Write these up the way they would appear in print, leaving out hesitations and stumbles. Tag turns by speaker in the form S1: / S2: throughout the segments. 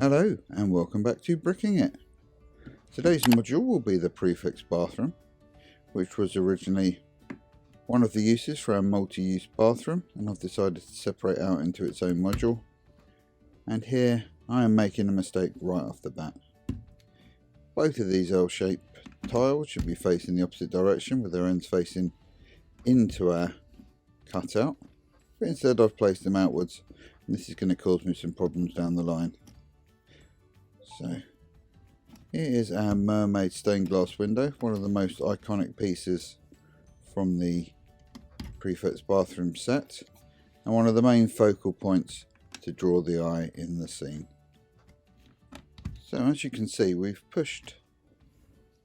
S1: Hello and welcome back to Bricking It. Today's module will be the Prefect's bathroom, which was originally one of the uses for our multi-use bathroom, and I've decided to separate out into its own module. And here I am making a mistake right off the bat. Both of these L-shaped tiles should be facing the opposite direction with their ends facing into our cutout, but instead I've placed them outwards, and this is going to cause me some problems down the line. So here is our mermaid stained glass window, one of the most iconic pieces from the Prefect's bathroom set, and one of the main focal points to draw the eye in the scene. So as you can see, we've pushed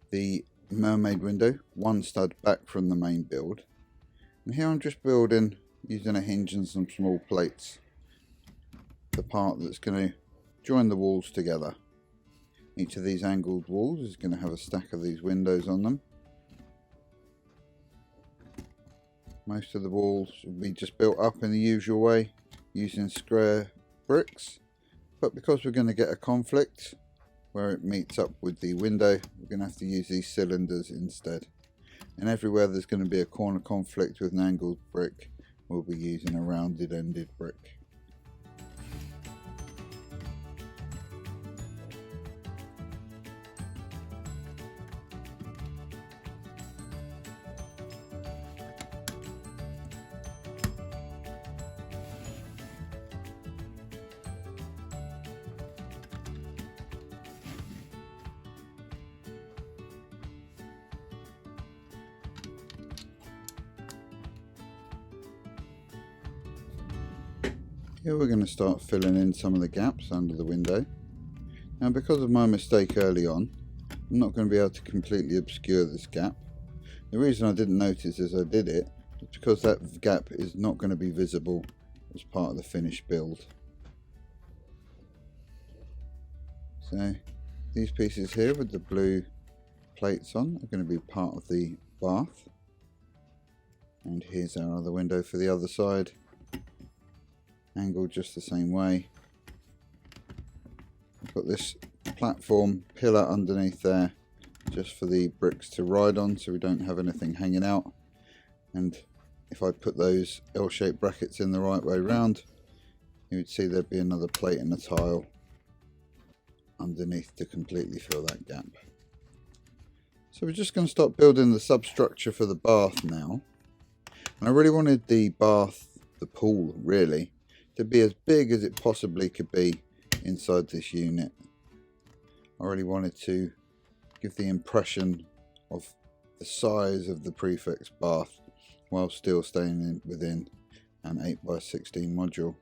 S1: the mermaid window one stud back from the main build, and here I'm just building using a hinge and some small plates the part that's going to join the walls together. Each of these angled walls is going to have a stack of these windows on them. Most of the walls will be just built up in the usual way using square bricks, but because we're going to get a conflict where it meets up with the window, we're going to have to use these cylinders instead. And everywhere there's going to be a corner conflict with an angled brick, we'll be using a rounded ended brick. Here we're going to start filling in some of the gaps under the window. Now, because of my mistake early on, I'm not going to be able to completely obscure this gap. The reason I didn't notice as I did it is because that gap is not going to be visible as part of the finished build. So these pieces here with the blue plates on are going to be part of the bath. And here's our other window for the other side, angled just the same way. I've got this platform pillar underneath there just for the bricks to ride on, so we don't have anything hanging out. And if I put those L-shaped brackets in the right way round, you would see there'd be another plate and a tile underneath to completely fill that gap. So we're just going to start building the substructure for the bath now. And I really wanted the bath, the pool really, to be as big as it possibly could be inside this unit. I really wanted to give the impression of the size of the Prefect's bath while still staying within an 8x16 module.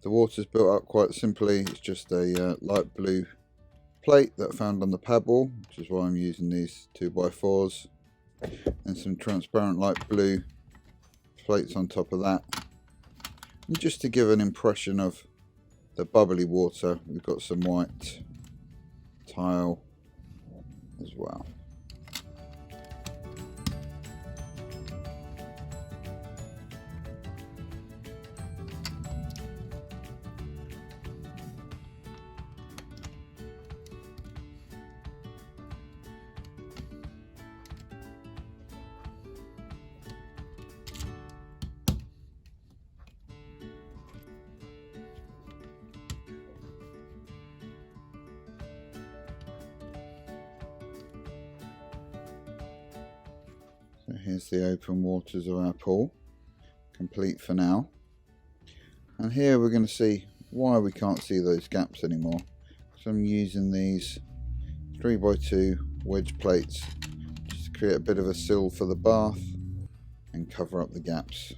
S1: The water's built up quite simply. It's just a light blue plate that I found on the pad wall, which is why I'm using these 2x4s, and some transparent light blue plates on top of that. And just to give an impression of the bubbly water, we've got some white tile as well. So here's the open waters of our pool, complete for now. And here we're going to see why we can't see those gaps anymore. So I'm using these 3x2 wedge plates just to create a bit of a sill for the bath and cover up the gaps.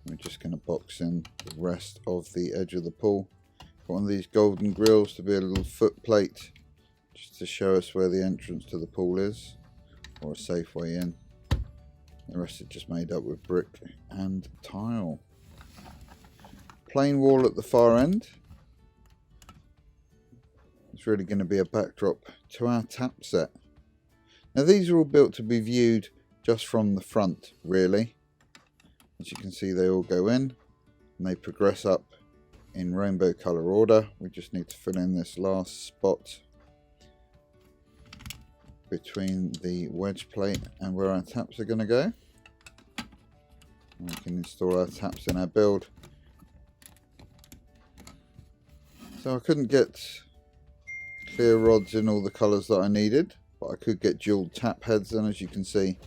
S1: We're just going to box in the rest of the edge of the pool. Got one of these golden grills to be a little foot plate just to show us where the entrance to the pool is, or a safe way in. The rest is just made up with brick and tile. Plain wall at the far end. It's really going to be a backdrop to our tap set. Now these are all built to be viewed just from the front really. As you can see, they all go in and they progress up in rainbow colour order. We just need to fill in this last spot between the wedge plate and where our taps are going to go. And we can install our taps in our build. So I couldn't get clear rods in all the colours that I needed, but I could get dual tap heads, and as you can see,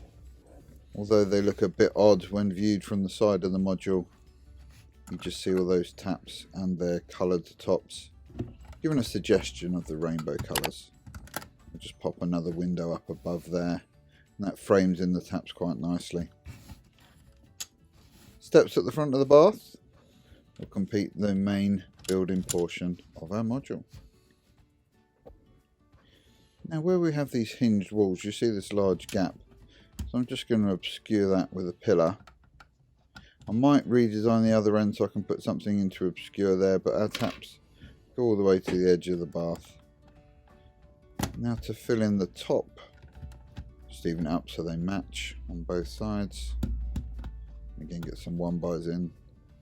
S1: although they look a bit odd when viewed from the side of the module, you just see all those taps and their coloured tops, giving a suggestion of the rainbow colours. I'll just pop another window up above there, and that frames in the taps quite nicely. Steps at the front of the bath will complete the main building portion of our module. Now where we have these hinged walls, you see this large gap, so I'm just going to obscure that with a pillar. I might redesign the other end so I can put something in to obscure there, but our taps go all the way to the edge of the bath. Now to fill in the top, just even it up so they match on both sides. Again, get some 1-bys in.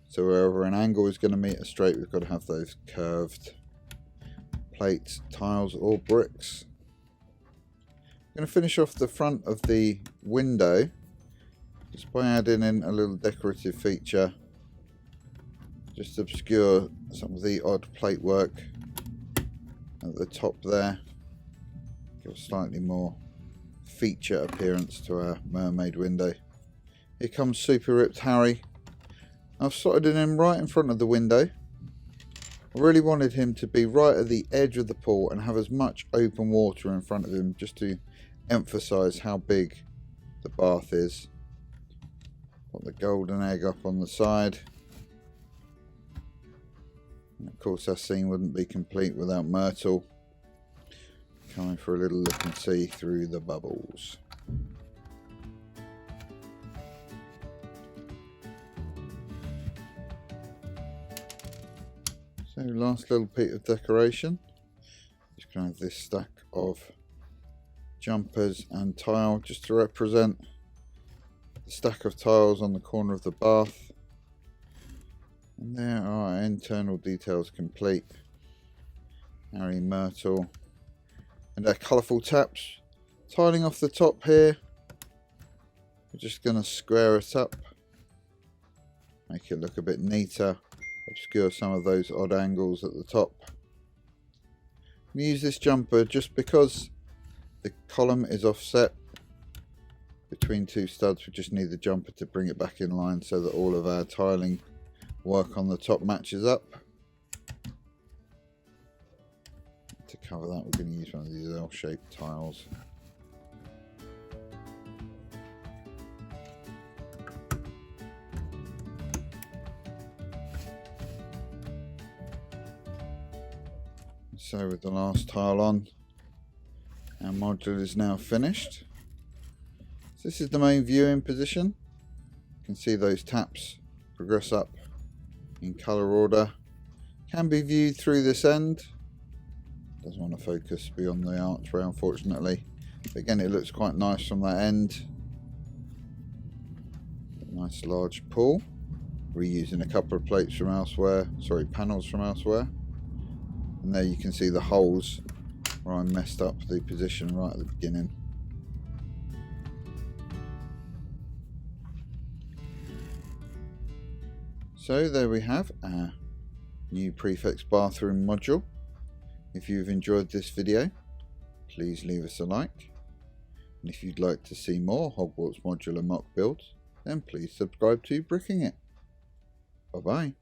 S1: So wherever an angle is going to meet a straight, we've got to have those curved plates, tiles or bricks. I'm going to finish off the front of the window just by adding in a little decorative feature. Just obscure some of the odd plate work at the top there. Give a slightly more feature appearance to our mermaid window. Here comes Super Ripped Harry. I've slotted it in right in front of the window. I really wanted him to be right at the edge of the pool and have as much open water in front of him, just to emphasise how big the bath is. Got the golden egg up on the side. And of course, our scene wouldn't be complete without Myrtle coming for a little look and see through the bubbles. So last little bit of decoration. Just going to have this stack of jumpers and tile just to represent the stack of tiles on the corner of the bath. And there are our internal details complete. Harry, Myrtle, and our colourful taps. Tiling off the top here. We're just going to square it up, make it look a bit neater. Obscure some of those odd angles at the top. We use this jumper just because the column is offset between two studs. We just need the jumper to bring it back in line so that all of our tiling work on the top matches up. To cover that, we're going to use one of these L-shaped tiles. So with the last tile on, our module is now finished. So this is the main viewing position. You can see those taps progress up in colour order. Can be viewed through this end. Doesn't want to focus beyond the archway, unfortunately. But again, it looks quite nice from that end. Nice large pool. Reusing a couple of plates from elsewhere, panels from elsewhere. And there you can see the holes where I messed up the position right at the beginning. So there we have our new Prefect's bathroom module. If you've enjoyed this video, please leave us a like. And if you'd like to see more Hogwarts Modular MOC builds, then please subscribe to Bricking It. Bye bye.